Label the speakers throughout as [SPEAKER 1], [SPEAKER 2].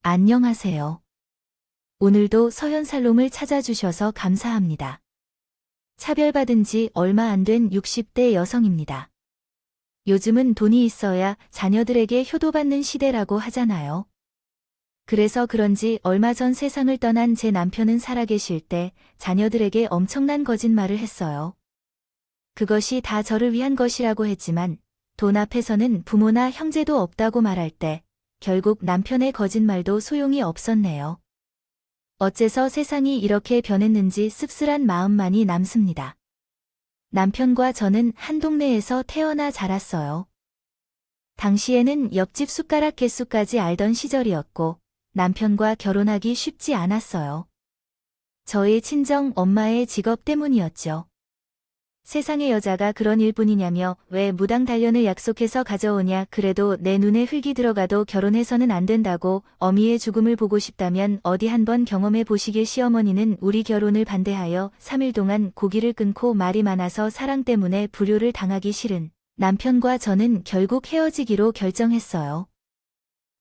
[SPEAKER 1] 안녕하세요. 오늘도 서현살롱을 찾아주셔서 감사합니다. 차별받은 지 얼마 안 된 60대 여성입니다. 요즘은 돈이 있어야 자녀들에게 효도받는 시대라고 하잖아요. 그래서 그런지 얼마 전 세상을 떠난 제 남편은 살아계실 때 자녀들에게 엄청난 거짓말을 했어요. 그것이 다 저를 위한 것이라고 했지만 돈 앞에서는 부모나 형제도 없다고 말할 때 결국 남편의 거짓말도 소용이 없었네요. 어째서 세상이 이렇게 변했는지 씁쓸한 마음만이 남습니다. 남편과 저는 한 동네에서 태어나 자랐어요. 당시에는 옆집 숟가락 개수까지 알던 시절이었고 남편과 결혼하기 쉽지 않았어요. 저희 친정 엄마의 직업 때문이었죠. 세상의 여자가 그런 일뿐이냐며 왜 무당 단련을 약속해서 가져오냐, 그래도 내 눈에 흙이 들어가도 결혼해서는 안 된다고, 어미의 죽음을 보고 싶다면 어디 한번 경험해 보시길. 시어머니는 우리 결혼을 반대하여 3일 동안 고기를 끊고 말이 많아서 사랑 때문에 불효를 당하기 싫은 남편과 저는 결국 헤어지기로 결정했어요.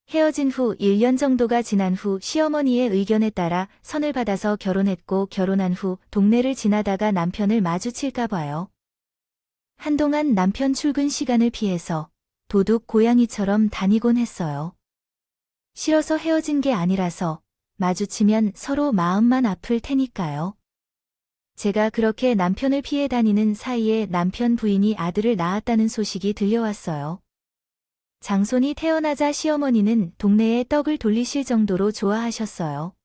[SPEAKER 1] 헤어진 후 1년 정도가 지난 후 시어머니의 의견에 따라 선을 받아서 결혼했고, 결혼한 후 동네를 지나다가 남편을 마주칠까 봐요. 한동안 남편 출근 시간을 피해서 도둑 고양이처럼 다니곤 했어요. 싫어서 헤어진 게 아니라서 마주치면 서로 마음만 아플 테니까요. 제가 그렇게 남편을 피해 다니는 사이에 남편 부인이 아들을 낳았다는 소식이 들려왔어요. 장손이 태어나자 시어머니는 동네에 떡을 돌리실 정도로 좋아하셨어요.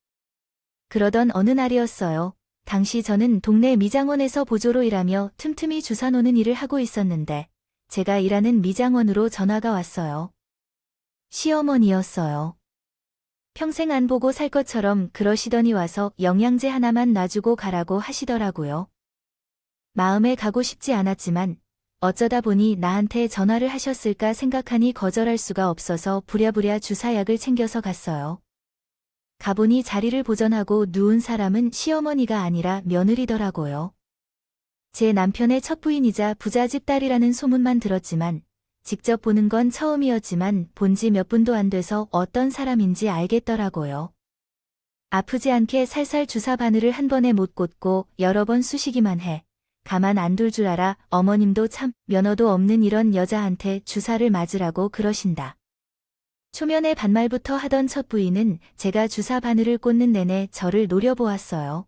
[SPEAKER 1] 그러던 어느 날이었어요. 당시 저는 동네 미장원에서 보조로 일하며 틈틈이 주사 놓는 일을 하고 있었는데 제가 일하는 미장원으로 전화가 왔어요. 시어머니였어요. 평생 안 보고 살 것처럼 그러시더니 와서 영양제 하나만 놔주고 가라고 하시더라고요. 마음에 가고 싶지 않았지만 어쩌다 보니 나한테 전화를 하셨을까 생각하니 거절할 수가 없어서 부랴부랴 주사약을 챙겨서 갔어요. 가보니 자리를 보전하고 누운 사람은 시어머니가 아니라 며느리더라고요. 제 남편의 첫 부인이자 부잣집 딸이라는 소문만 들었지만 직접 보는 건 처음이었지만 본 지 몇 분도 안 돼서 어떤 사람인지 알겠더라고요. 아프지 않게 살살 주사 바늘을 한 번에 못 꽂고 여러 번 쑤시기만 해 가만 안 둘 줄 알아. 어머님도 참 면허도 없는 이런 여자한테 주사를 맞으라고 그러신다. 초면에 반말부터 하던 첫 부인은 제가 주사 바늘을 꽂는 내내 저를 노려보았어요.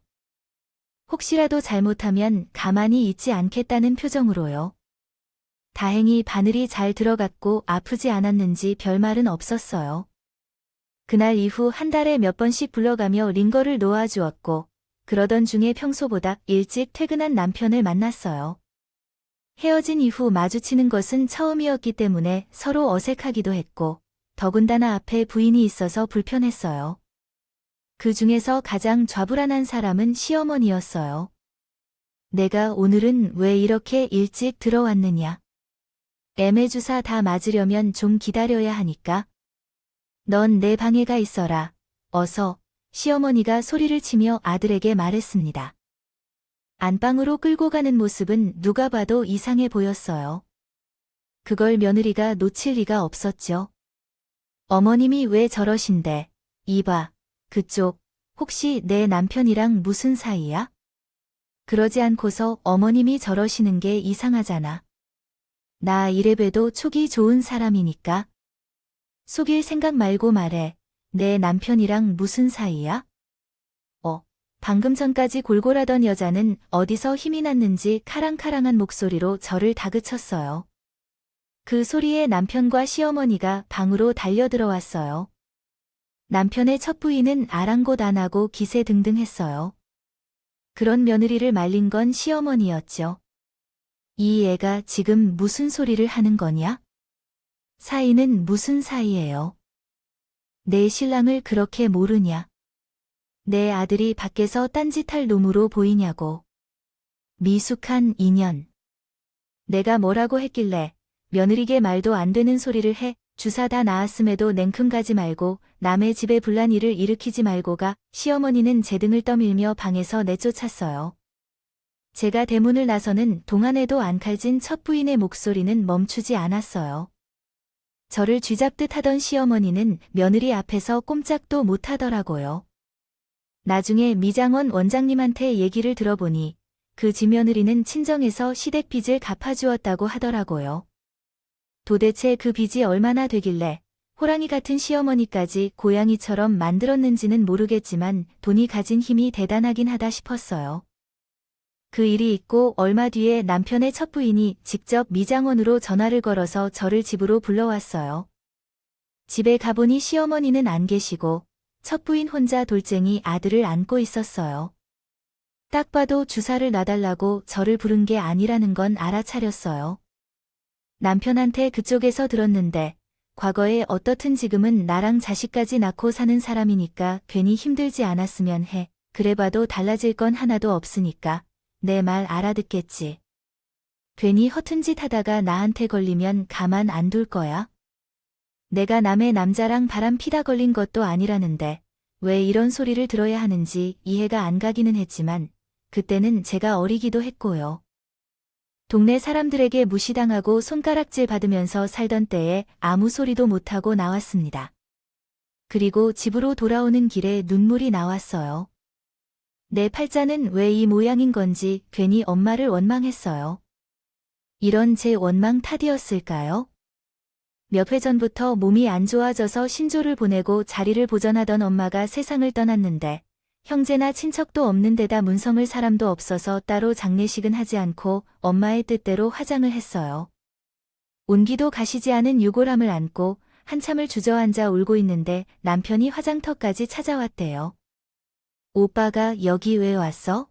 [SPEAKER 1] 혹시라도 잘못하면 가만히 있지 않겠다는 표정으로요. 다행히 바늘이 잘 들어갔고 아프지 않았는지 별말은 없었어요. 그날 이후 한 달에 몇 번씩 불러가며 링거를 놓아주었고 그러던 중에 평소보다 일찍 퇴근한 남편을 만났어요. 헤어진 이후 마주치는 것은 처음이었기 때문에 서로 어색하기도 했고 더군다나 앞에 부인이 있어서 불편했어요. 그 중에서 가장 좌불안한 사람은 시어머니였어요. 내가 오늘은 왜 이렇게 일찍 들어왔느냐. 애매주사 다 맞으려면 좀 기다려야 하니까. 넌 내 방에 가 있어라. 어서. 시어머니가 소리를 치며 아들에게 말했습니다. 안방으로 끌고 가는 모습은 누가 봐도 이상해 보였어요. 그걸 며느리가 놓칠 리가 없었죠. 어머님이 왜 저러신데? 이봐, 그쪽, 혹시 내 남편이랑 무슨 사이야? 그러지 않고서 어머님이 저러시는 게 이상하잖아. 나 이래봬도 촉이 좋은 사람이니까. 속일 생각 말고 말해. 내 남편이랑 무슨 사이야? 방금 전까지 골골하던 여자는 어디서 힘이 났는지 카랑카랑한 목소리로 저를 다그쳤어요. 그 소리에 남편과 시어머니가 방으로 달려들어왔어요. 남편의 첫 부인은 아랑곳 안 하고 기세등등했어요. 그런 며느리를 말린 건 시어머니였죠. 이 애가 지금 무슨 소리를 하는 거냐? 사이는 무슨 사이예요? 내 신랑을 그렇게 모르냐? 내 아들이 밖에서 딴짓할 놈으로 보이냐고. 미숙한 인연. 내가 뭐라고 했길래 며느리게 말도 안 되는 소리를 해. 주사 다 나았음에도 냉큼 가지 말고 남의 집에 불난 일을 일으키지 말고 가. 시어머니는 제 등을 떠밀며 방에서 내쫓았어요. 제가 대문을 나서는 동안에도 안 칼진 첫 부인의 목소리는 멈추지 않았어요. 저를 쥐잡듯 하던 시어머니는 며느리 앞에서 꼼짝도 못하더라고요. 나중에 미장원 원장님한테 얘기를 들어보니 그 집며느리는 친정에서 시댁빚을 갚아주었다고 하더라고요. 도대체 그 빚이 얼마나 되길래 호랑이 같은 시어머니까지 고양이처럼 만들었는지는 모르겠지만 돈이 가진 힘이 대단하긴 하다 싶었어요. 그 일이 있고 얼마 뒤에 남편의 첫 부인이 직접 미장원으로 전화를 걸어서 저를 집으로 불러왔어요. 집에 가보니 시어머니는 안 계시고 첫 부인 혼자 돌쟁이 아들을 안고 있었어요. 딱 봐도 주사를 놔달라고 저를 부른 게 아니라는 건 알아차렸어요. 남편한테 그쪽에서 들었는데 과거에 어떻든 지금은 나랑 자식까지 낳고 사는 사람이니까 괜히 힘들지 않았으면 해. 그래봐도 달라질 건 하나도 없으니까 내 말 알아듣겠지. 괜히 허튼 짓 하다가 나한테 걸리면 가만 안 둘 거야. 내가 남의 남자랑 바람 피다 걸린 것도 아니라는데 왜 이런 소리를 들어야 하는지 이해가 안 가기는 했지만 그때는 제가 어리기도 했고요. 동네 사람들에게 무시당하고 손가락질 받으면서 살던 때에 아무 소리도 못하고 나왔습니다. 그리고 집으로 돌아오는 길에 눈물이 나왔어요. 내 팔자는 왜 이 모양인 건지 괜히 엄마를 원망했어요. 이런 제 원망 탓이었을까요? 몇 회 전부터 몸이 안 좋아져서 신조를 보내고 자리를 보전하던 엄마가 세상을 떠났는데 형제나 친척도 없는 데다 문성을 사람도 없어서 따로 장례식은 하지 않고 엄마의 뜻대로 화장을 했어요. 온기도 가시지 않은 유골함을 안고 한참을 주저앉아 울고 있는데 남편이 화장터까지 찾아왔대요. 오빠가 여기 왜 왔어?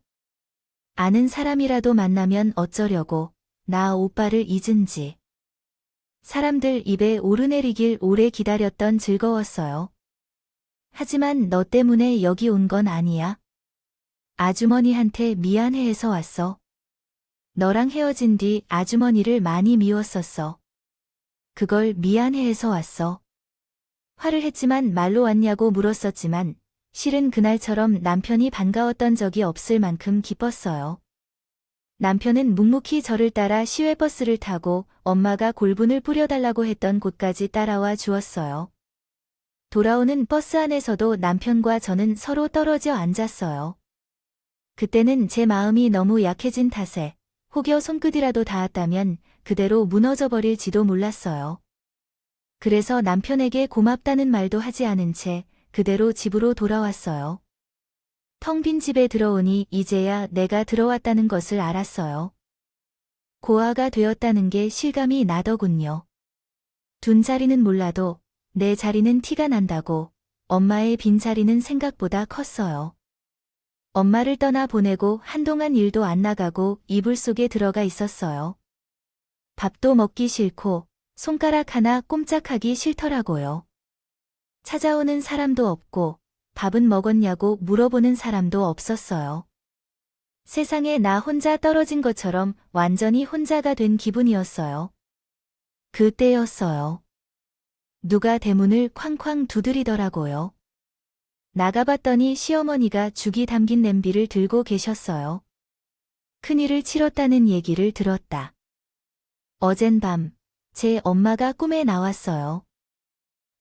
[SPEAKER 1] 아는 사람이라도 만나면 어쩌려고, 나 오빠를 잊은지. 사람들 입에 오르내리길 오래 기다렸던 즐거웠어요. 하지만 너 때문에 여기 온 건 아니야. 아주머니한테 미안해해서 왔어. 너랑 헤어진 뒤 아주머니를 많이 미웠었어. 그걸 미안해해서 왔어. 화를 했지만 말로 왔냐고 물었었지만 실은 그날처럼 남편이 반가웠던 적이 없을 만큼 기뻤어요. 남편은 묵묵히 저를 따라 시외버스를 타고 엄마가 골분을 뿌려달라고 했던 곳까지 따라와 주었어요. 돌아오는 버스 안에서도 남편과 저는 서로 떨어져 앉았어요. 그때는 제 마음이 너무 약해진 탓에 혹여 손끝이라도 닿았다면 그대로 무너져 버릴지도 몰랐어요. 그래서 남편에게 고맙다는 말도 하지 않은 채 그대로 집으로 돌아왔어요. 텅 빈 집에 들어오니 이제야 내가 들어왔다는 것을 알았어요. 고아가 되었다는 게 실감이 나더군요. 둔 자리는 몰라도 내 자리는 티가 난다고 엄마의 빈 자리는 생각보다 컸어요. 엄마를 떠나 보내고 한동안 일도 안 나가고 이불 속에 들어가 있었어요. 밥도 먹기 싫고 손가락 하나 꼼짝하기 싫더라고요. 찾아오는 사람도 없고 밥은 먹었냐고 물어보는 사람도 없었어요. 세상에 나 혼자 떨어진 것처럼 완전히 혼자가 된 기분이었어요. 그때였어요. 누가 대문을 쾅쾅 두드리더라고요. 나가봤더니 시어머니가 죽이 담긴 냄비를 들고 계셨어요. 큰일을 치렀다는 얘기를 들었다. 어젠 밤, 제 엄마가 꿈에 나왔어요.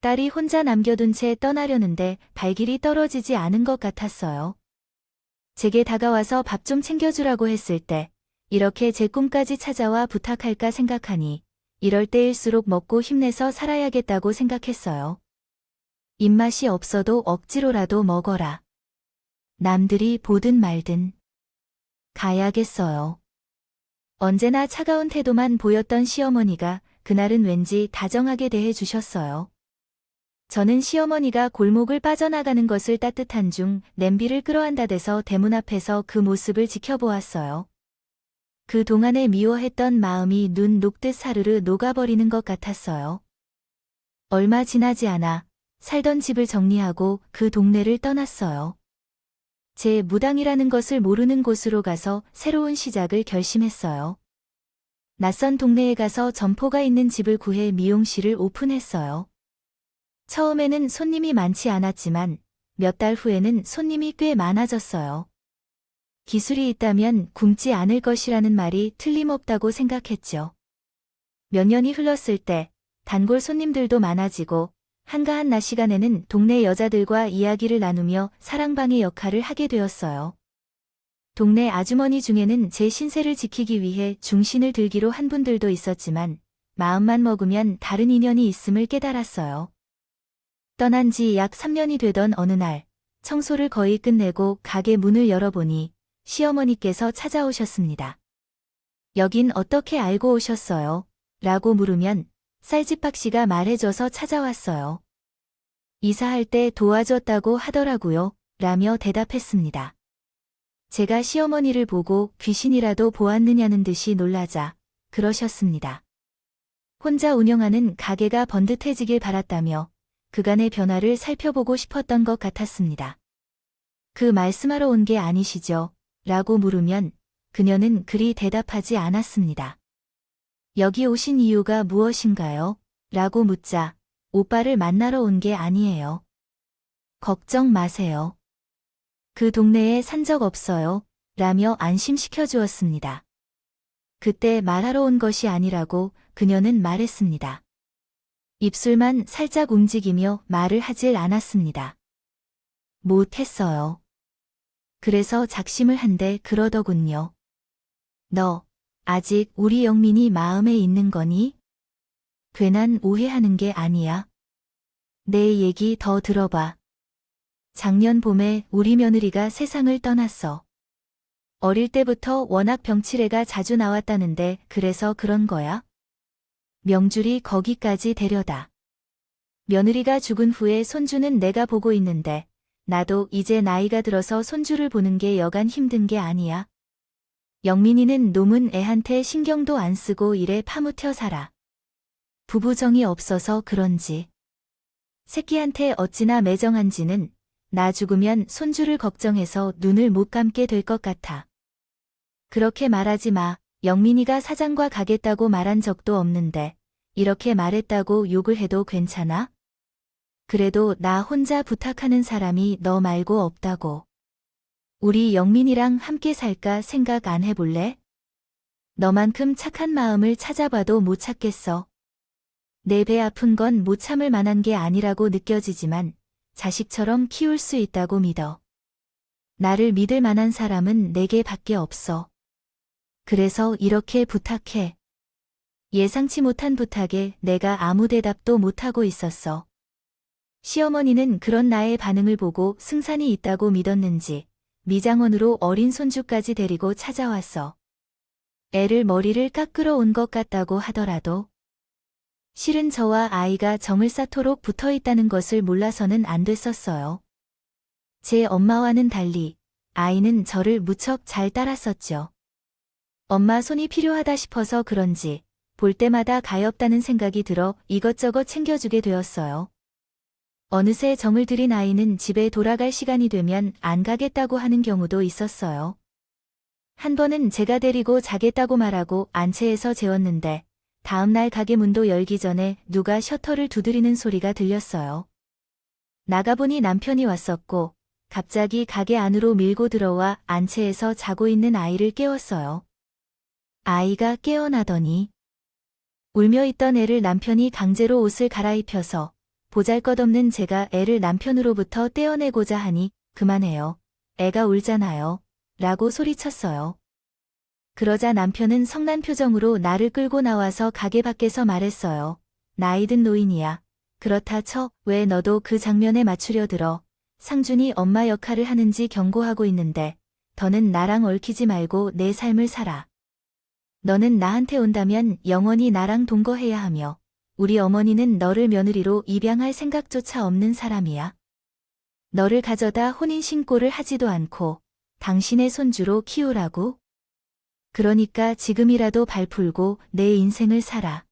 [SPEAKER 1] 딸이 혼자 남겨둔 채 떠나려는데 발길이 떨어지지 않은 것 같았어요. 제게 다가와서 밥 좀 챙겨주라고 했을 때 이렇게 제 꿈까지 찾아와 부탁할까 생각하니 이럴 때일수록 먹고 힘내서 살아야겠다고 생각했어요. 입맛이 없어도 억지로라도 먹어라. 남들이 보든 말든 가야겠어요. 언제나 차가운 태도만 보였던 시어머니가 그날은 왠지 다정하게 대해주셨어요. 저는 시어머니가 골목을 빠져나가는 것을 따뜻한 중 냄비를 끌어안다 대서 대문 앞에서 그 모습을 지켜보았어요. 그 동안에 미워했던 마음이 눈 녹듯 사르르 녹아버리는 것 같았어요. 얼마 지나지 않아 살던 집을 정리하고 그 동네를 떠났어요. 제 무당이라는 것을 모르는 곳으로 가서 새로운 시작을 결심했어요. 낯선 동네에 가서 점포가 있는 집을 구해 미용실을 오픈했어요. 처음에는 손님이 많지 않았지만 몇 달 후에는 손님이 꽤 많아졌어요. 기술이 있다면 굶지 않을 것이라는 말이 틀림없다고 생각했죠. 몇 년이 흘렀을 때 단골 손님들도 많아지고 한가한 낮 시간에는 동네 여자들과 이야기를 나누며 사랑방의 역할을 하게 되었어요. 동네 아주머니 중에는 제 신세를 지키기 위해 중신을 들기로 한 분들도 있었지만 마음만 먹으면 다른 인연이 있음을 깨달았어요. 떠난 지 약 3년이 되던 어느 날 청소를 거의 끝내고 가게 문을 열어보니 시어머니께서 찾아오셨습니다. 여긴 어떻게 알고 오셨어요? 라고 물으면 쌀집 박씨가 말해줘서 찾아왔어요. 이사할 때 도와줬다고 하더라고요. 라며 대답했습니다. 제가 시어머니를 보고 귀신이라도 보았느냐는 듯이 놀라자 그러셨습니다. 혼자 운영하는 가게가 번듯해지길 바랐다며 그간의 변화를 살펴보고 싶었던 것 같았습니다. 그 말씀하러 온 게 아니시죠? 라고 물으면 그녀는 그리 대답하지 않았습니다. 여기 오신 이유가 무엇인가요? 라고 묻자 오빠를 만나러 온 게 아니에요. 걱정 마세요. 그 동네에 산 적 없어요. 라며 안심시켜 주었습니다. 그때 말하러 온 것이 아니라고 그녀는 말했습니다. 입술만 살짝 움직이며 말을 하질 않았습니다. 못했어요. 그래서 작심을 한데 그러더군요. 너 아직 우리 영민이 마음에 있는 거니? 괜한 오해하는 게 아니야. 내 얘기 더 들어봐. 작년 봄에 우리 며느리가 세상을 떠났어. 어릴 때부터 워낙 병치레가 자주 나왔다는데 그래서 그런 거야? 명줄이 거기까지 데려다. 며느리가 죽은 후에 손주는 내가 보고 있는데 나도 이제 나이가 들어서 손주를 보는 게 여간 힘든 게 아니야. 영민이는 놈은 애한테 신경도 안 쓰고 일에 파묻혀 살아. 부부정이 없어서 그런지. 새끼한테 어찌나 매정한지는 나 죽으면 손주를 걱정해서 눈을 못 감게 될 것 같아. 그렇게 말하지 마. 영민이가 사장과 가겠다고 말한 적도 없는데 이렇게 말했다고 욕을 해도 괜찮아? 그래도 나 혼자 부탁하는 사람이 너 말고 없다고. 우리 영민이랑 함께 살까 생각 안 해볼래? 너만큼 착한 마음을 찾아봐도 못 찾겠어. 내 배 아픈 건 못 참을 만한 게 아니라고 느껴지지만 자식처럼 키울 수 있다고 믿어. 나를 믿을 만한 사람은 내게 밖에 없어. 그래서 이렇게 부탁해. 예상치 못한 부탁에 내가 아무 대답도 못하고 있었어. 시어머니는 그런 나의 반응을 보고 승산이 있다고 믿었는지 미장원으로 어린 손주까지 데리고 찾아왔어. 애를 머리를 깎으러 온 것 같다고 하더라도 실은 저와 아이가 정을 쌓도록 붙어있다는 것을 몰라서는 안 됐었어요. 제 엄마와는 달리 아이는 저를 무척 잘 따랐었죠. 엄마 손이 필요하다 싶어서 그런지 볼 때마다 가엾다는 생각이 들어 이것저것 챙겨주게 되었어요. 어느새 정을 들인 아이는 집에 돌아갈 시간이 되면 안 가겠다고 하는 경우도 있었어요. 한 번은 제가 데리고 자겠다고 말하고 안채에서 재웠는데 다음날 가게 문도 열기 전에 누가 셔터를 두드리는 소리가 들렸어요. 나가보니 남편이 왔었고 갑자기 가게 안으로 밀고 들어와 안채에서 자고 있는 아이를 깨웠어요. 아이가 깨어나더니 울며 있던 애를 남편이 강제로 옷을 갈아입혀서 보잘것없는 제가 애를 남편으로부터 떼어내고자 하니 그만해요. 애가 울잖아요. 라고 소리쳤어요. 그러자 남편은 성난 표정으로 나를 끌고 나와서 가게 밖에서 말했어요. 나이든 노인이야. 그렇다 쳐. 왜 너도 그 장면에 맞추려 들어. 상준이 엄마 역할을 하는지 경고하고 있는데 더는 나랑 얽히지 말고 내 삶을 살아. 너는 나한테 온다면 영원히 나랑 동거해야 하며 우리 어머니는 너를 며느리로 입양할 생각조차 없는 사람이야. 너를 가져다 혼인신고를 하지도 않고 당신의 손주로 키우라고? 그러니까 지금이라도 발 풀고 내 인생을 살아.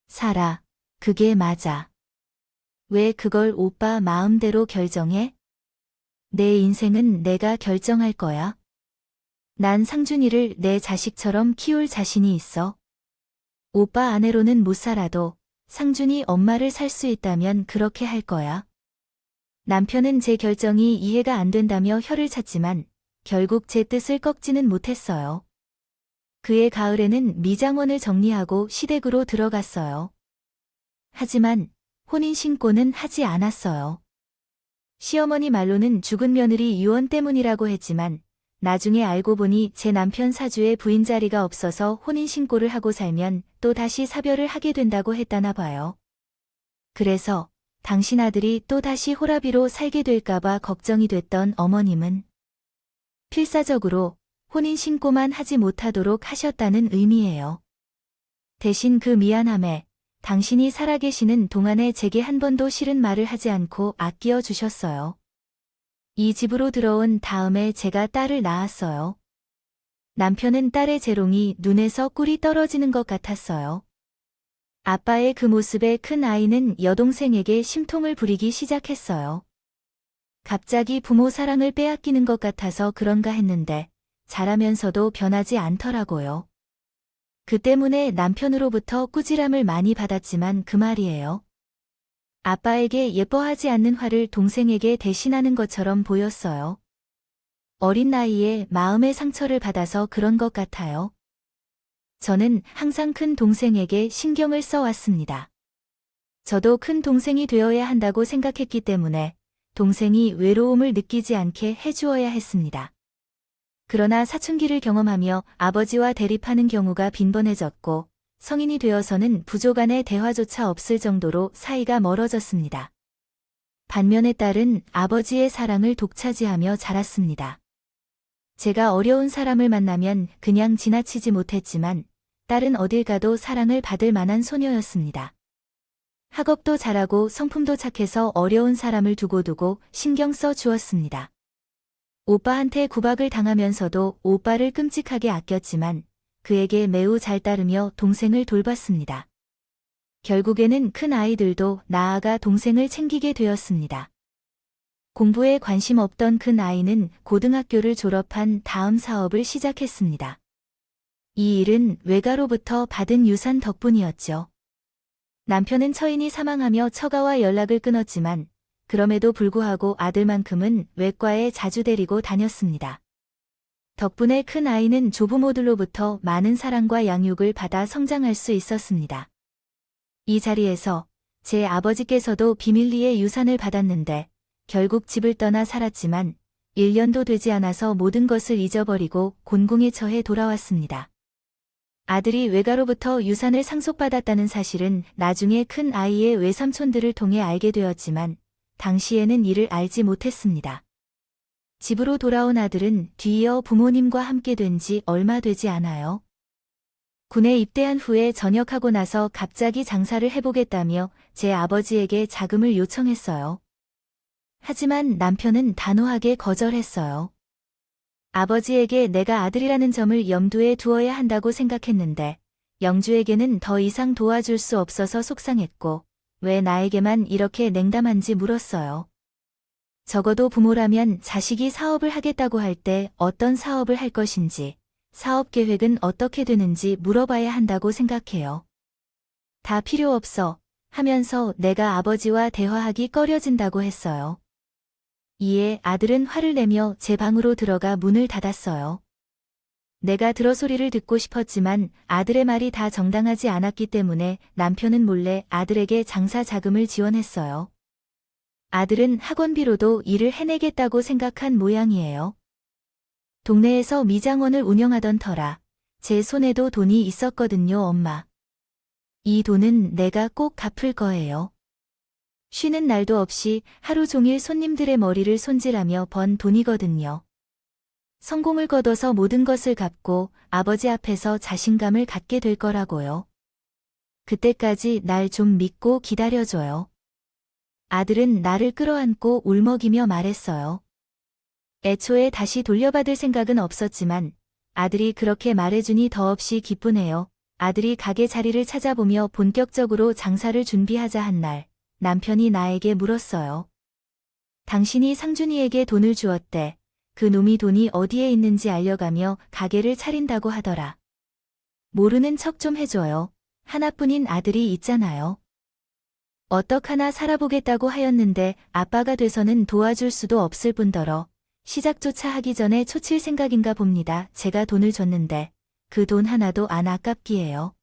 [SPEAKER 1] 살아. 그게 맞아. 왜 그걸 오빠 마음대로 결정해? 내 인생은 내가 결정할 거야. 난 상준이를 내 자식처럼 키울 자신이 있어. 오빠 아내로는 못 살아도 상준이 엄마를 살 수 있다면 그렇게 할 거야. 남편은 제 결정이 이해가 안 된다며 혀를 찼지만 결국 제 뜻을 꺾지는 못했어요. 그해 가을에는 미장원을 정리하고 시댁으로 들어갔어요. 하지만 혼인신고는 하지 않았어요. 시어머니 말로는 죽은 며느리 유언 때문이라고 했지만 나중에 알고 보니 제 남편 사주에 부인 자리가 없어서 혼인신고를 하고 살면 또 다시 사별을 하게 된다고 했다나 봐요. 그래서 당신 아들이 또 다시 호라비로 살게 될까봐 걱정이 됐던 어머님은 필사적으로 혼인신고만 하지 못하도록 하셨다는 의미예요. 대신 그 미안함에 당신이 살아계시는 동안에 제게 한 번도 싫은 말을 하지 않고 아끼어 주셨어요. 이 집으로 들어온 다음에 제가 딸을 낳았어요. 남편은 딸의 재롱이 눈에서 꿀이 떨어지는 것 같았어요. 아빠의 그 모습에 큰 아이는 여동생에게 심통을 부리기 시작했어요. 갑자기 부모 사랑을 빼앗기는 것 같아서 그런가 했는데 자라면서도 변하지 않더라고요. 그 때문에 남편으로부터 꾸지람을 많이 받았지만 그 말이에요. 아빠에게 예뻐하지 않는 화를 동생에게 대신하는 것처럼 보였어요. 어린 나이에 마음의 상처를 받아서 그런 것 같아요. 저는 항상 큰 동생에게 신경을 써왔습니다. 저도 큰 동생이 되어야 한다고 생각했기 때문에 동생이 외로움을 느끼지 않게 해주어야 했습니다. 그러나 사춘기를 경험하며 아버지와 대립하는 경우가 빈번해졌고 성인이 되어서는 부족 간의 대화조차 없을 정도로 사이가 멀어졌습니다. 반면에 딸은 아버지의 사랑을 독차지하며 자랐습니다. 제가 어려운 사람을 만나면 그냥 지나치지 못했지만 딸은 어딜 가도 사랑을 받을 만한 소녀였습니다. 학업도 잘하고 성품도 착해서 어려운 사람을 두고두고 신경 써 주었습니다. 오빠한테 구박을 당하면서도 오빠를 끔찍하게 아꼈지만 그에게 매우 잘 따르며 동생을 돌봤습니다. 결국에는 큰 아이들도 나아가 동생을 챙기게 되었습니다. 공부에 관심 없던 큰 아이는 고등학교를 졸업한 다음 사업을 시작했습니다. 이 일은 외가로부터 받은 유산 덕분이었죠. 남편은 처인이 사망하며 처가와 연락을 끊었지만 그럼에도 불구하고 아들만큼은 외과에 자주 데리고 다녔습니다. 덕분에 큰 아이는 조부모들로부터 많은 사랑과 양육을 받아 성장할 수 있었습니다. 이 자리에서 제 아버지께서도 비밀리에 유산을 받았는데 결국 집을 떠나 살았지만 1년도 되지 않아서 모든 것을 잊어버리고 곤궁에 처해 돌아왔습니다. 아들이 외가로부터 유산을 상속받았다는 사실은 나중에 큰 아이의 외삼촌들을 통해 알게 되었지만 당시에는 이를 알지 못했습니다. 집으로 돌아온 아들은 뒤이어 부모님과 함께 된 지 얼마 되지 않아요. 군에 입대한 후에 전역하고 나서 갑자기 장사를 해보겠다며 제 아버지에게 자금을 요청했어요. 하지만 남편은 단호하게 거절했어요. 아버지에게 내가 아들이라는 점을 염두에 두어야 한다고 생각했는데 영주에게는 더 이상 도와줄 수 없어서 속상했고 왜 나에게만 이렇게 냉담한지 물었어요. 적어도 부모라면 자식이 사업을 하겠다고 할 때 어떤 사업을 할 것인지, 사업 계획은 어떻게 되는지 물어봐야 한다고 생각해요. 다 필요 없어 하면서 내가 아버지와 대화하기 꺼려진다고 했어요. 이에 아들은 화를 내며 제 방으로 들어가 문을 닫았어요. 내가 들어 소리를 듣고 싶었지만 아들의 말이 다 정당하지 않았기 때문에 남편은 몰래 아들에게 장사 자금을 지원했어요. 아들은 학원비로도 일을 해내겠다고 생각한 모양이에요. 동네에서 미장원을 운영하던 터라 제 손에도 돈이 있었거든요, 엄마. 이 돈은 내가 꼭 갚을 거예요. 쉬는 날도 없이 하루 종일 손님들의 머리를 손질하며 번 돈이거든요. 성공을 거둬서 모든 것을 갚고 아버지 앞에서 자신감을 갖게 될 거라고요. 그때까지 날 좀 믿고 기다려줘요. 아들은 나를 끌어안고 울먹이며 말했어요. 애초에 다시 돌려받을 생각은 없었지만 아들이 그렇게 말해주니 더없이 기쁘네요. 아들이 가게 자리를 찾아보며 본격적으로 장사를 준비하자 한 날, 남편이 나에게 물었어요. 당신이 상준이에게 돈을 주었대. 그 놈이 돈이 어디에 있는지 알려가며 가게를 차린다고 하더라. 모르는 척 좀 해줘요. 하나뿐인 아들이 있잖아요. 어떡하나 살아보겠다고 하였는데 아빠가 돼서는 도와줄 수도 없을 뿐더러 시작조차 하기 전에 초칠 생각인가 봅니다. 제가 돈을 줬는데 그 돈 하나도 안 아깝기에요.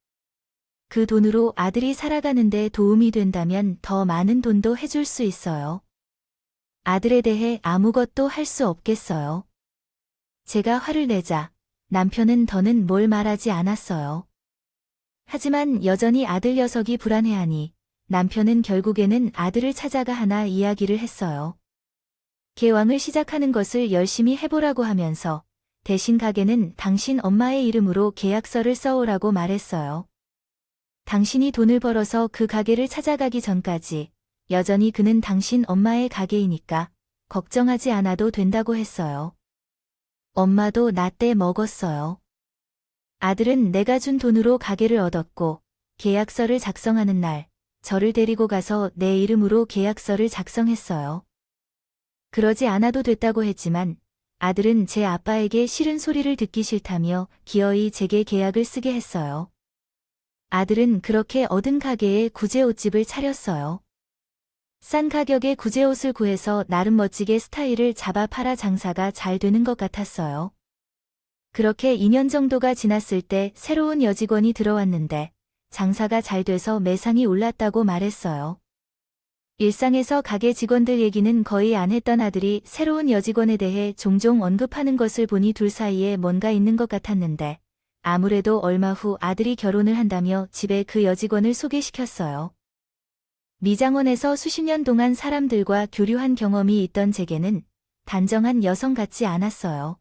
[SPEAKER 1] 그 돈으로 아들이 살아가는데 도움이 된다면 더 많은 돈도 해줄 수 있어요. 아들에 대해 아무것도 할 수 없겠어요. 제가 화를 내자 남편은 더는 뭘 말하지 않았어요. 하지만 여전히 아들 녀석이 불안해하니 남편은 결국에는 아들을 찾아가 하나 이야기를 했어요. 계왕을 시작하는 것을 열심히 해보라고 하면서 대신 가게는 당신 엄마의 이름으로 계약서를 써오라고 말했어요. 당신이 돈을 벌어서 그 가게를 찾아가기 전까지 여전히 그는 당신 엄마의 가게이니까 걱정하지 않아도 된다고 했어요. 엄마도 나 때 먹었어요. 아들은 내가 준 돈으로 가게를 얻었고 계약서를 작성하는 날 저를 데리고 가서 내 이름으로 계약서를 작성했어요. 그러지 않아도 됐다고 했지만 아들은 제 아빠에게 싫은 소리를 듣기 싫다며 기어이 제게 계약을 쓰게 했어요. 아들은 그렇게 얻은 가게에 구제옷집을 차렸어요. 싼 가격에 구제옷을 구해서 나름 멋지게 스타일을 잡아 팔아 장사가 잘 되는 것 같았어요. 그렇게 2년 정도가 지났을 때 새로운 여직원이 들어왔는데 장사가 잘 돼서 매상이 올랐다고 말했어요. 일상에서 가게 직원들 얘기는 거의 안 했던 아들이 새로운 여직원에 대해 종종 언급하는 것을 보니 둘 사이에 뭔가 있는 것 같았는데 아무래도 얼마 후 아들이 결혼을 한다며 집에 그 여직원을 소개시켰어요. 미장원에서 수십 년 동안 사람들과 교류한 경험이 있던 제게는 단정한 여성 같지 않았어요.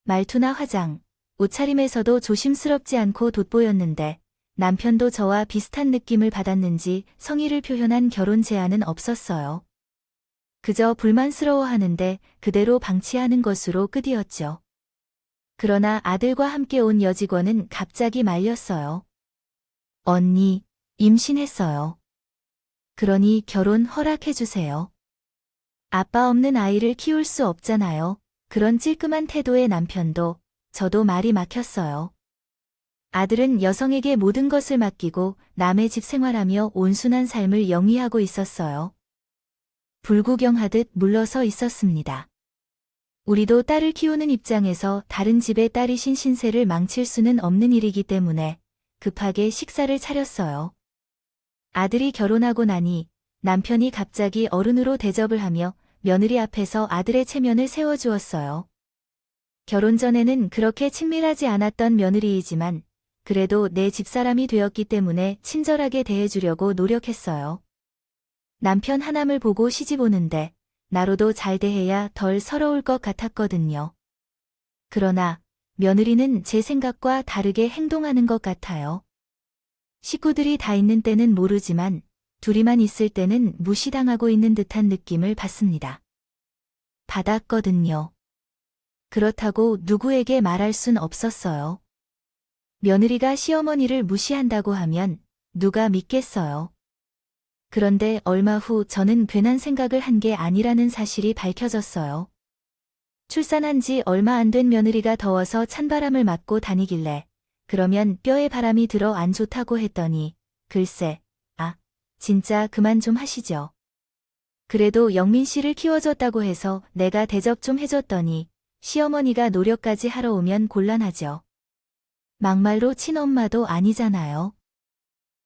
[SPEAKER 1] 말투나 화장, 옷차림에서도 조심스럽지 않고 돋보였는데 남편도 저와 비슷한 느낌을 받았는지 성의를 표현한 결혼 제안은 없었어요. 그저 불만스러워하는데 그대로 방치하는 것으로 끝이었죠. 그러나 아들과 함께 온 여직원은 갑자기 말렸어요. 언니, 임신했어요. 그러니 결혼 허락해주세요. 아빠 없는 아이를 키울 수 없잖아요. 그런 찔끔한 태도의 남편도 저도 말이 막혔어요. 아들은 여성에게 모든 것을 맡기고 남의 집 생활하며 온순한 삶을 영위하고 있었어요. 불구경하듯 물러서 있었습니다. 우리도 딸을 키우는 입장에서 다른 집의 딸이신 신세를 망칠 수는 없는 일이기 때문에 급하게 식사를 차렸어요. 아들이 결혼하고 나니 남편이 갑자기 어른으로 대접을 하며 며느리 앞에서 아들의 체면을 세워주었어요. 결혼 전에는 그렇게 친밀하지 않았던 며느리이지만 그래도 내 집사람이 되었기 때문에 친절하게 대해주려고 노력했어요. 남편 하남을 보고 시집 오는데 나로도 잘 대해야 덜 서러울 것 같았거든요. 그러나 며느리는 제 생각과 다르게 행동하는 것 같아요. 식구들이 다 있는 때는 모르지만 둘이만 있을 때는 무시당하고 있는 듯한 느낌을 받습니다. 받았거든요. 그렇다고 누구에게 말할 순 없었어요. 며느리가 시어머니를 무시한다고 하면 누가 믿겠어요. 그런데 얼마 후 저는 괜한 생각을 한 게 아니라는 사실이 밝혀졌어요. 출산한 지 얼마 안 된 며느리가 더워서 찬바람을 맞고 다니길래 그러면 뼈에 바람이 들어 안 좋다고 했더니 글쎄, 진짜 그만 좀 하시죠. 그래도 영민 씨를 키워줬다고 해서 내가 대접 좀 해줬더니 시어머니가 노력까지 하러 오면 곤란하죠. 막말로 친엄마도 아니잖아요.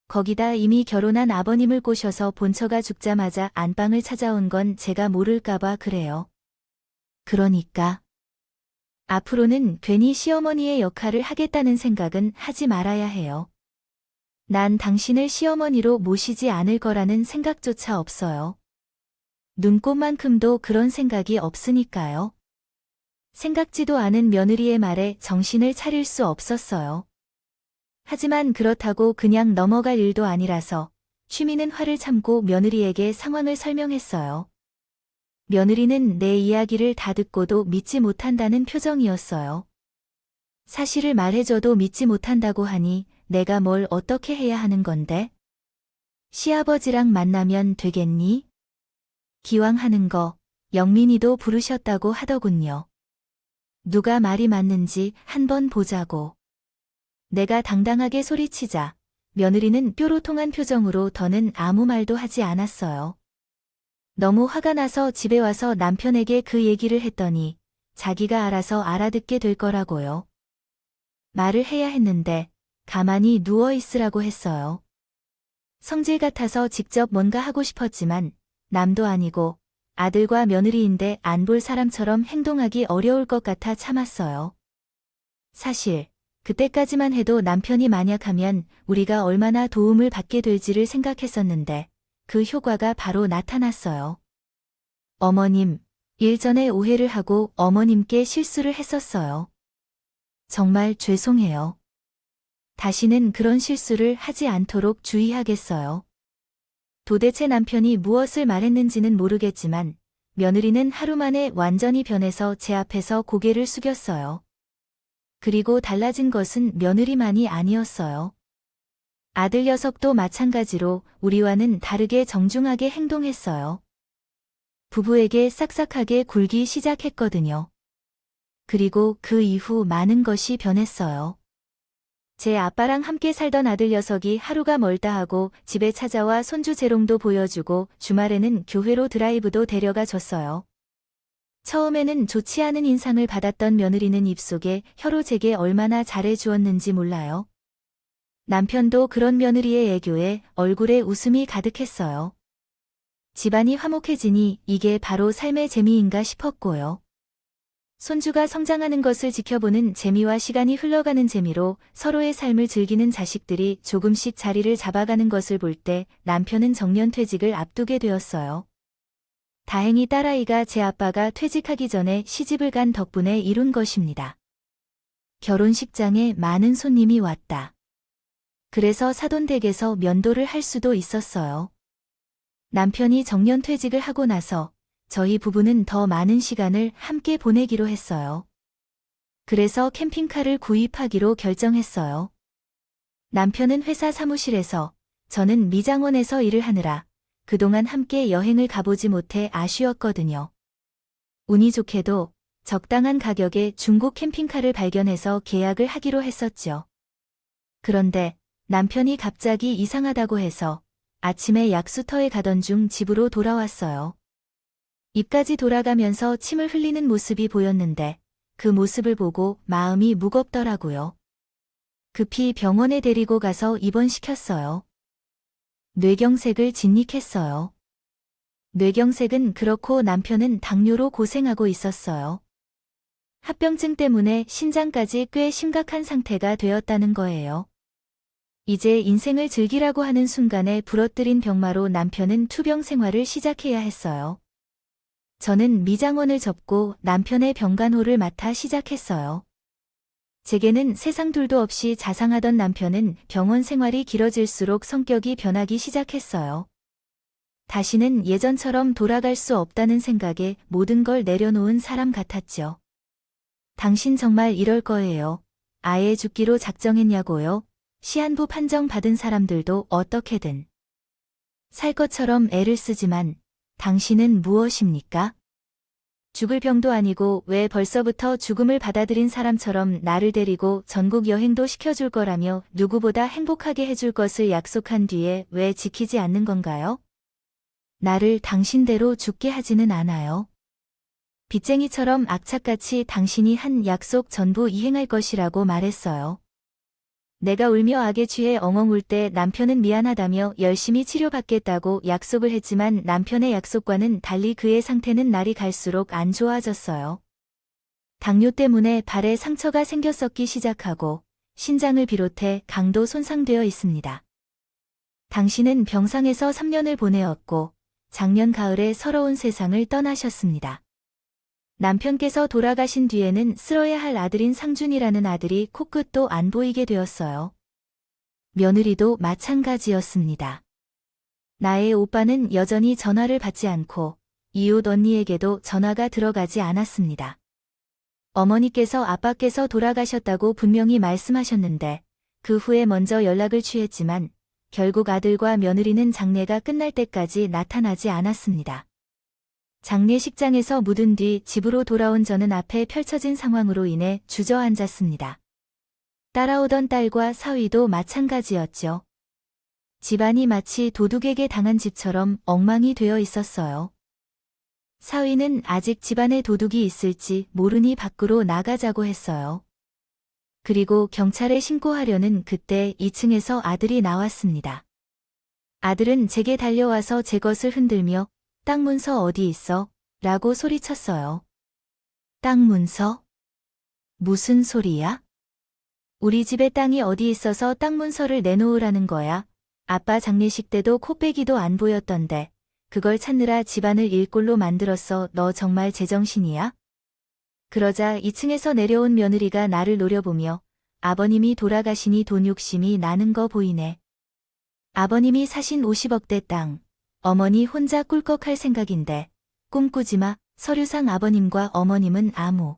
[SPEAKER 1] 거기다 이미 결혼한 아버님을 꼬셔서 본처가 죽자마자 안방을 찾아온 건 제가 모를까봐 그래요. 그러니까 앞으로는 괜히 시어머니의 역할을 하겠다는 생각은 하지 말아야 해요. 난 당신을 시어머니로 모시지 않을 거라는 생각조차 없어요. 눈꼽만큼도 그런 생각이 없으니까요. 생각지도 않은 며느리의 말에 정신을 차릴 수 없었어요. 하지만 그렇다고 그냥 넘어갈 일도 아니라서 취미는 화를 참고 며느리에게 상황을 설명했어요. 며느리는 내 이야기를 다 듣고도 믿지 못한다는 표정이었어요. 사실을 말해줘도 믿지 못한다고 하니 내가 뭘 어떻게 해야 하는 건데? 시아버지랑 만나면 되겠니? 기왕 하는 거 영민이도 부르셨다고 하더군요. 누가 말이 맞는지 한번 보자고. 내가 당당하게 소리치자 며느리는 뾰로통한 표정으로 더는 아무 말도 하지 않았어요. 너무 화가 나서 집에 와서 남편에게 그 얘기를 했더니 자기가 알아서 알아듣게 될 거라고요. 말을 해야 했는데 가만히 누워 있으라고 했어요. 성질 같아서 직접 뭔가 하고 싶었지만 남도 아니고 아들과 며느리인데 안 볼 사람처럼 행동하기 어려울 것 같아 참았어요. 사실 그때까지만 해도 남편이 만약 하면 우리가 얼마나 도움을 받게 될지를 생각했었는데 그 효과가 바로 나타났어요. 어머님, 일 전에 오해를 하고 어머님께 실수를 했었어요. 정말 죄송해요. 다시는 그런 실수를 하지 않도록 주의하겠어요. 도대체 남편이 무엇을 말했는지는 모르겠지만 며느리는 하루 만에 완전히 변해서 제 앞에서 고개를 숙였어요. 그리고 달라진 것은 며느리만이 아니었어요. 아들 녀석도 마찬가지로 우리와는 다르게 정중하게 행동했어요. 부부에게 싹싹하게 굴기 시작했거든요. 그리고 그 이후 많은 것이 변했어요. 제 아빠랑 함께 살던 아들 녀석이 하루가 멀다 하고 집에 찾아와 손주 재롱도 보여주고 주말에는 교회로 드라이브도 데려가 줬어요. 처음에는 좋지 않은 인상을 받았던 며느리는 입속에 혀로 제게 얼마나 잘해주었는지 몰라요. 남편도 그런 며느리의 애교에 얼굴에 웃음이 가득했어요. 집안이 화목해지니 이게 바로 삶의 재미인가 싶었고요. 손주가 성장하는 것을 지켜보는 재미와 시간이 흘러가는 재미로 서로의 삶을 즐기는 자식들이 조금씩 자리를 잡아가는 것을 볼 때 남편은 정년퇴직을 앞두게 되었어요. 다행히 딸아이가 제 아빠가 퇴직하기 전에 시집을 간 덕분에 이룬 것입니다. 결혼식장에 많은 손님이 왔다. 그래서 사돈댁에서 면도를 할 수도 있었어요. 남편이 정년퇴직을 하고 나서 저희 부부는 더 많은 시간을 함께 보내기로 했어요. 그래서 캠핑카를 구입하기로 결정했어요. 남편은 회사 사무실에서, 저는 미장원에서 일을 하느라 그동안 함께 여행을 가보지 못해 아쉬웠거든요. 운이 좋게도 적당한 가격에 중고 캠핑카를 발견해서 계약을 하기로 했었죠. 그런데 남편이 갑자기 이상하다고 해서 아침에 약수터에 가던 중 집으로 돌아왔어요. 입까지 돌아가면서 침을 흘리는 모습이 보였는데 그 모습을 보고 마음이 무겁더라고요. 급히 병원에 데리고 가서 입원시켰어요. 뇌경색을 진닉했어요. 뇌경색은 그렇고 남편은 당뇨로 고생하고 있었어요. 합병증 때문에 신장까지 꽤 심각한 상태가 되었다는 거예요. 이제 인생을 즐기라고 하는 순간에 부러뜨린 병마로 남편은 투병 생활을 시작해야 했어요. 저는 미장원을 접고 남편의 병간호를 맡아 시작했어요. 제게는 세상 둘도 없이 자상하던 남편은 병원 생활이 길어질수록 성격이 변하기 시작했어요. 다시는 예전처럼 돌아갈 수 없다는 생각에 모든 걸 내려놓은 사람 같았죠. 당신 정말 이럴 거예요. 아예 죽기로 작정했냐고요? 시한부 판정 받은 사람들도 어떻게든 살 것처럼 애를 쓰지만 당신은 무엇입니까? 죽을 병도 아니고 왜 벌써부터 죽음을 받아들인 사람처럼 나를 데리고 전국 여행도 시켜줄 거라며 누구보다 행복하게 해줄 것을 약속한 뒤에 왜 지키지 않는 건가요? 나를 당신대로 죽게 하지는 않아요. 빚쟁이처럼 악착같이 당신이 한 약속 전부 이행할 것이라고 말했어요. 내가 울며 악에 취해 엉엉 울 때 남편은 미안하다며 열심히 치료받겠다고 약속을 했지만 남편의 약속과는 달리 그의 상태는 날이 갈수록 안 좋아졌어요. 당뇨 때문에 발에 상처가 생겼었기 시작하고 신장을 비롯해 강도 손상되어 있습니다. 당신은 병상에서 3년을 보내었고 작년 가을에 서러운 세상을 떠나셨습니다. 남편께서 돌아가신 뒤에는 쓸어야 할 아들인 상준이라는 아들이 코끝도 안 보이게 되었어요. 며느리도 마찬가지였습니다. 나의 오빠는 여전히 전화를 받지 않고 이웃 언니에게도 전화가 들어가지 않았습니다. 어머니께서 아빠께서 돌아가셨다고 분명히 말씀하셨는데 그 후에 먼저 연락을 취했지만 결국 아들과 며느리는 장례가 끝날 때까지 나타나지 않았습니다. 장례식장에서 묻은 뒤 집으로 돌아온 저는 앞에 펼쳐진 상황으로 인해 주저앉았습니다. 따라오던 딸과 사위도 마찬가지였죠. 집안이 마치 도둑에게 당한 집처럼 엉망이 되어 있었어요. 사위는 아직 집안에 도둑이 있을지 모르니 밖으로 나가자고 했어요. 그리고 경찰에 신고하려는 그때 2층에서 아들이 나왔습니다. 아들은 제게 달려와서 제 것을 흔들며 땅 문서 어디 있어? 라고 소리쳤어요. 땅 문서? 무슨 소리야? 우리 집에 땅이 어디 있어서 땅 문서를 내놓으라는 거야? 아빠 장례식 때도 코빼기도 안 보였던데 그걸 찾느라 집안을 일꼴로 만들었어. 너 정말 제정신이야? 그러자 2층에서 내려온 며느리가 나를 노려보며 아버님이 돌아가시니 돈 욕심이 나는 거 보이네. 아버님이 사신 50억대 땅, 어머니 혼자 꿀꺽할 생각인데 꿈꾸지 마. 서류상 아버님과 어머님은 아무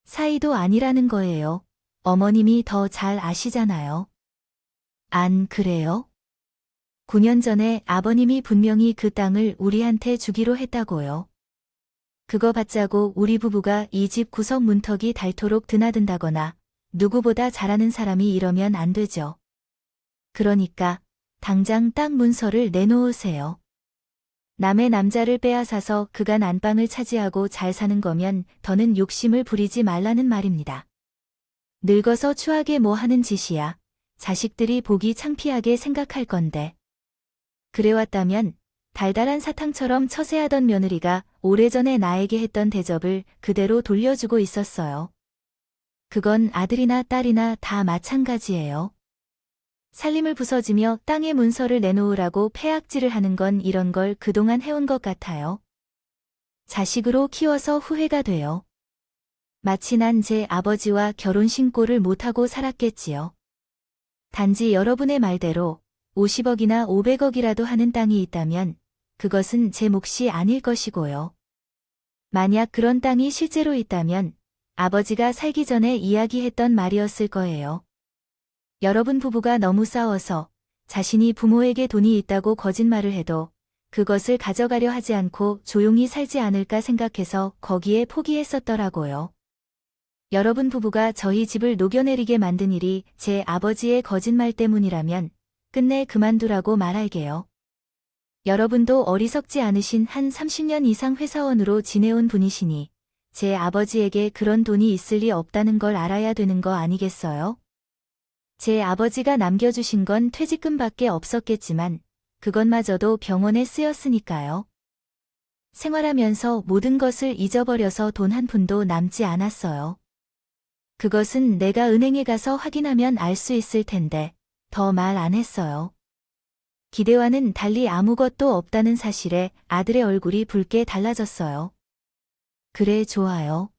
[SPEAKER 1] 사이도 아니라는 거예요. 어머님이 더 잘 아시잖아요. 안 그래요? 9년 전에 아버님이 분명히 그 땅을 우리한테 주기로 했다고요. 그거 받자고 우리 부부가 이 집 구석 문턱이 닳도록 드나든다거나 누구보다 잘하는 사람이 이러면 안 되죠. 그러니까 당장 땅 문서를 내놓으세요. 남의 남자를 빼앗아서 그간 안방을 차지하고 잘 사는 거면 더는 욕심을 부리지 말라는 말입니다. 늙어서 추하게 뭐 하는 짓이야. 자식들이 보기 창피하게 생각할 건데. 그래왔다면 달달한 사탕처럼 처세하던 며느리가 오래전에 나에게 했던 대접을 그대로 돌려주고 있었어요. 그건 아들이나 딸이나 다 마찬가지예요. 살림을 부서지며 땅의 문서를 내놓으라고 패악질을 하는 건 이런 걸 그동안 해온 것 같아요. 자식으로 키워서 후회가 돼요. 마치 난 제 아버지와 결혼 신고를 못하고 살았겠지요. 단지 여러분의 말대로 50억이나 500억이라도 하는 땅이 있다면 그것은 제 몫이 아닐 것이고요. 만약 그런 땅이 실제로 있다면 아버지가 살기 전에 이야기했던 말이었을 거예요. 여러분 부부가 너무 싸워서 자신이 부모에게 돈이 있다고 거짓말을 해도 그것을 가져가려 하지 않고 조용히 살지 않을까 생각해서 거기에 포기했었더라고요. 여러분 부부가 저희 집을 녹여내리게 만든 일이 제 아버지의 거짓말 때문이라면 끝내 그만두라고 말할게요. 여러분도 어리석지 않으신 한 30년 이상 회사원으로 지내온 분이시니 제 아버지에게 그런 돈이 있을 리 없다는 걸 알아야 되는 거 아니겠어요? 제 아버지가 남겨주신 건 퇴직금밖에 없었겠지만 그것마저도 병원에 쓰였으니까요. 생활하면서 모든 것을 잊어버려서 돈 한 푼도 남지 않았어요. 그것은 내가 은행에 가서 확인하면 알 수 있을 텐데 더 말 안 했어요. 기대와는 달리 아무것도 없다는 사실에 아들의 얼굴이 붉게 달라졌어요. 그래 좋아요.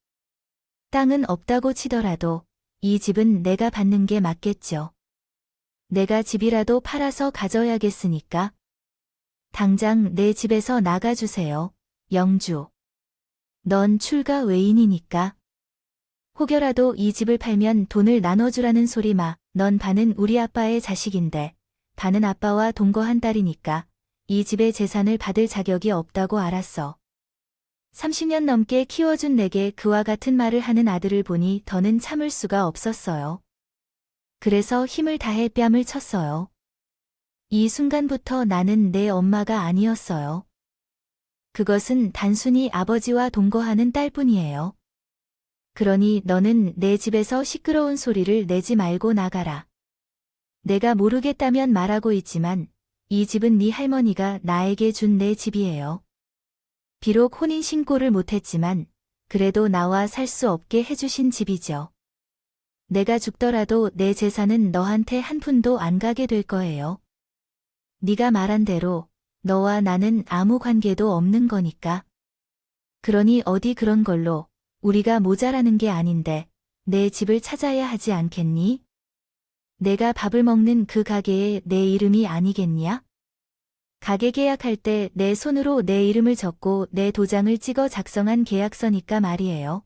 [SPEAKER 1] 땅은 없다고 치더라도 이 집은 내가 받는 게 맞겠죠. 내가 집이라도 팔아서 가져야겠으니까. 당장 내 집에서 나가주세요. 영주. 넌 출가 외인이니까. 혹여라도 이 집을 팔면 돈을 나눠주라는 소리 마. 넌 반은 우리 아빠의 자식인데 반은 아빠와 동거한 딸이니까 이 집의 재산을 받을 자격이 없다고 알았어. 30년 넘게 키워준 내게 그와 같은 말을 하는 아들을 보니 더는 참을 수가 없었어요. 그래서 힘을 다해 뺨을 쳤어요. 이 순간부터 나는 내 엄마가 아니었어요. 그것은 단순히 아버지와 동거하는 딸뿐이에요. 그러니 너는 내 집에서 시끄러운 소리를 내지 말고 나가라. 내가 모르겠다면 말하고 있지만 이 집은 네 할머니가 나에게 준 내 집이에요. 비록 혼인신고를 못했지만 그래도 나와 살 수 없게 해주신 집이죠. 내가 죽더라도 내 재산은 너한테 한 푼도 안 가게 될 거예요. 네가 말한 대로 너와 나는 아무 관계도 없는 거니까. 그러니 어디 그런 걸로 우리가 모자라는 게 아닌데 내 집을 찾아야 하지 않겠니? 내가 밥을 먹는 그 가게에 내 이름이 아니겠냐? 가게 계약할 때 내 손으로 내 이름을 적고 내 도장을 찍어 작성한 계약서니까 말이에요.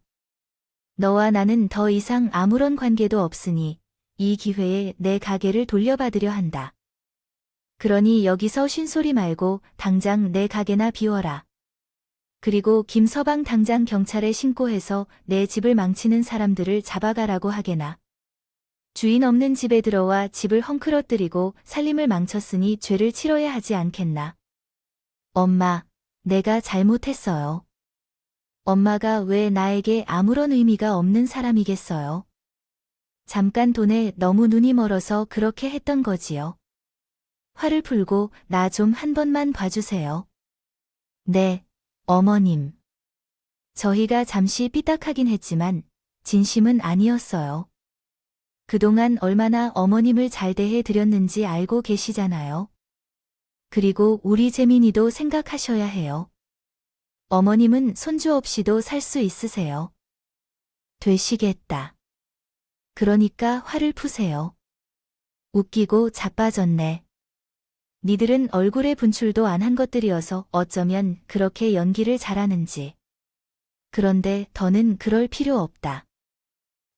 [SPEAKER 1] 너와 나는 더 이상 아무런 관계도 없으니 이 기회에 내 가게를 돌려받으려 한다. 그러니 여기서 쉰소리 말고 당장 내 가게나 비워라. 그리고 김서방 당장 경찰에 신고해서 내 집을 망치는 사람들을 잡아가라고 하게나. 주인 없는 집에 들어와 집을 헝클어뜨리고 살림을 망쳤으니 죄를 치러야 하지 않겠나. 엄마, 내가 잘못했어요. 엄마가 왜 나에게 아무런 의미가 없는 사람이겠어요. 잠깐 돈에 너무 눈이 멀어서 그렇게 했던 거지요. 화를 풀고 나 좀 한 번만 봐주세요. 네, 어머님. 저희가 잠시 삐딱하긴 했지만 진심은 아니었어요. 그동안 얼마나 어머님을 잘 대해 드렸는지 알고 계시잖아요. 그리고 우리 재민이도 생각하셔야 해요. 어머님은 손주 없이도 살 수 있으세요. 되시겠다. 그러니까 화를 푸세요. 웃기고 자빠졌네. 니들은 얼굴에 분출도 안 한 것들이어서 어쩌면 그렇게 연기를 잘하는지. 그런데 더는 그럴 필요 없다.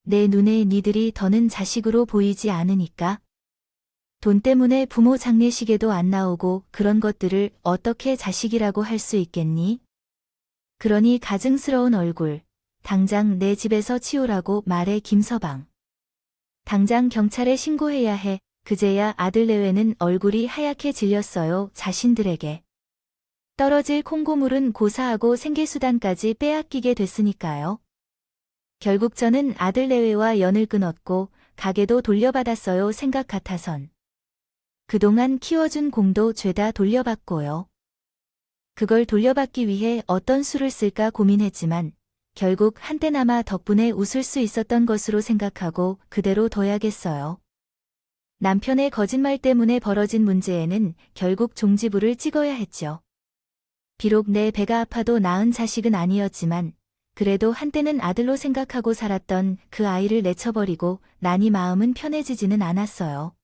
[SPEAKER 1] 내 눈에 니들이 더는 자식으로 보이지 않으니까. 돈 때문에 부모 장례식에도 안 나오고 그런 것들을 어떻게 자식이라고 할 수 있겠니? 그러니 가증스러운 얼굴, 당장 내 집에서 치우라고 말해 김서방. 당장 경찰에 신고해야 해. 그제야 아들 내외는 얼굴이 하얗게 질렸어요. 자신들에게. 떨어질 콩고물은 고사하고 생계수단까지 빼앗기게 됐으니까요. 결국 저는 아들 내외와 연을 끊었고 가게도 돌려받았어요. 생각 같아선. 그동안 키워준 공도 죄다 돌려받고요. 그걸 돌려받기 위해 어떤 수를 쓸까 고민했지만 결국 한때나마 덕분에 웃을 수 있었던 것으로 생각하고 그대로 둬야겠어요. 남편의 거짓말 때문에 벌어진 문제에는 결국 종지부를 찍어야 했죠. 비록 내 배가 아파도 낳은 자식은 아니었지만 그래도 한때는 아들로 생각하고 살았던 그 아이를 내쳐버리고 나니 마음은 편해지지는 않았어요.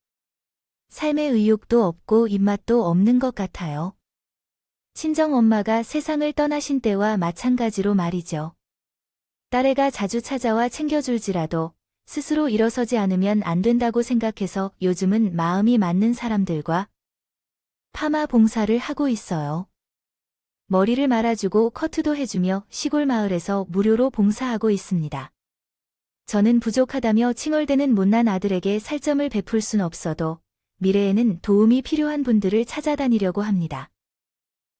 [SPEAKER 1] 삶의 의욕도 없고 입맛도 없는 것 같아요. 친정엄마가 세상을 떠나신 때와 마찬가지로 말이죠. 딸애가 자주 찾아와 챙겨줄지라도 스스로 일어서지 않으면 안 된다고 생각해서 요즘은 마음이 맞는 사람들과 파마 봉사를 하고 있어요. 머리를 말아주고 커트도 해주며 시골 마을에서 무료로 봉사하고 있습니다. 저는 부족하다며 칭얼대는 못난 아들에게 살점을 베풀 순 없어도 미래에는 도움이 필요한 분들을 찾아다니려고 합니다.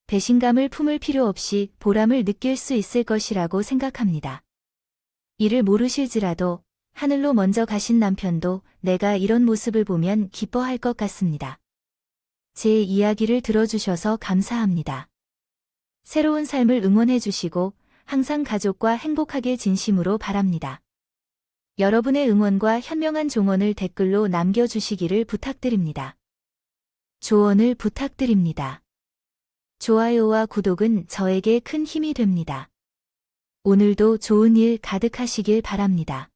[SPEAKER 1] 배신감을 품을 필요 없이 보람을 느낄 수 있을 것이라고 생각합니다. 이를 모르실지라도 하늘로 먼저 가신 남편도 내가 이런 모습을 보면 기뻐할 것 같습니다. 제 이야기를 들어주셔서 감사합니다. 새로운 삶을 응원해 주시고 항상 가족과 행복하길 진심으로 바랍니다. 여러분의 응원과 현명한 조언을 댓글로 남겨주시기를 부탁드립니다. 조언을 부탁드립니다. 좋아요와 구독은 저에게 큰 힘이 됩니다. 오늘도 좋은 일 가득하시길 바랍니다.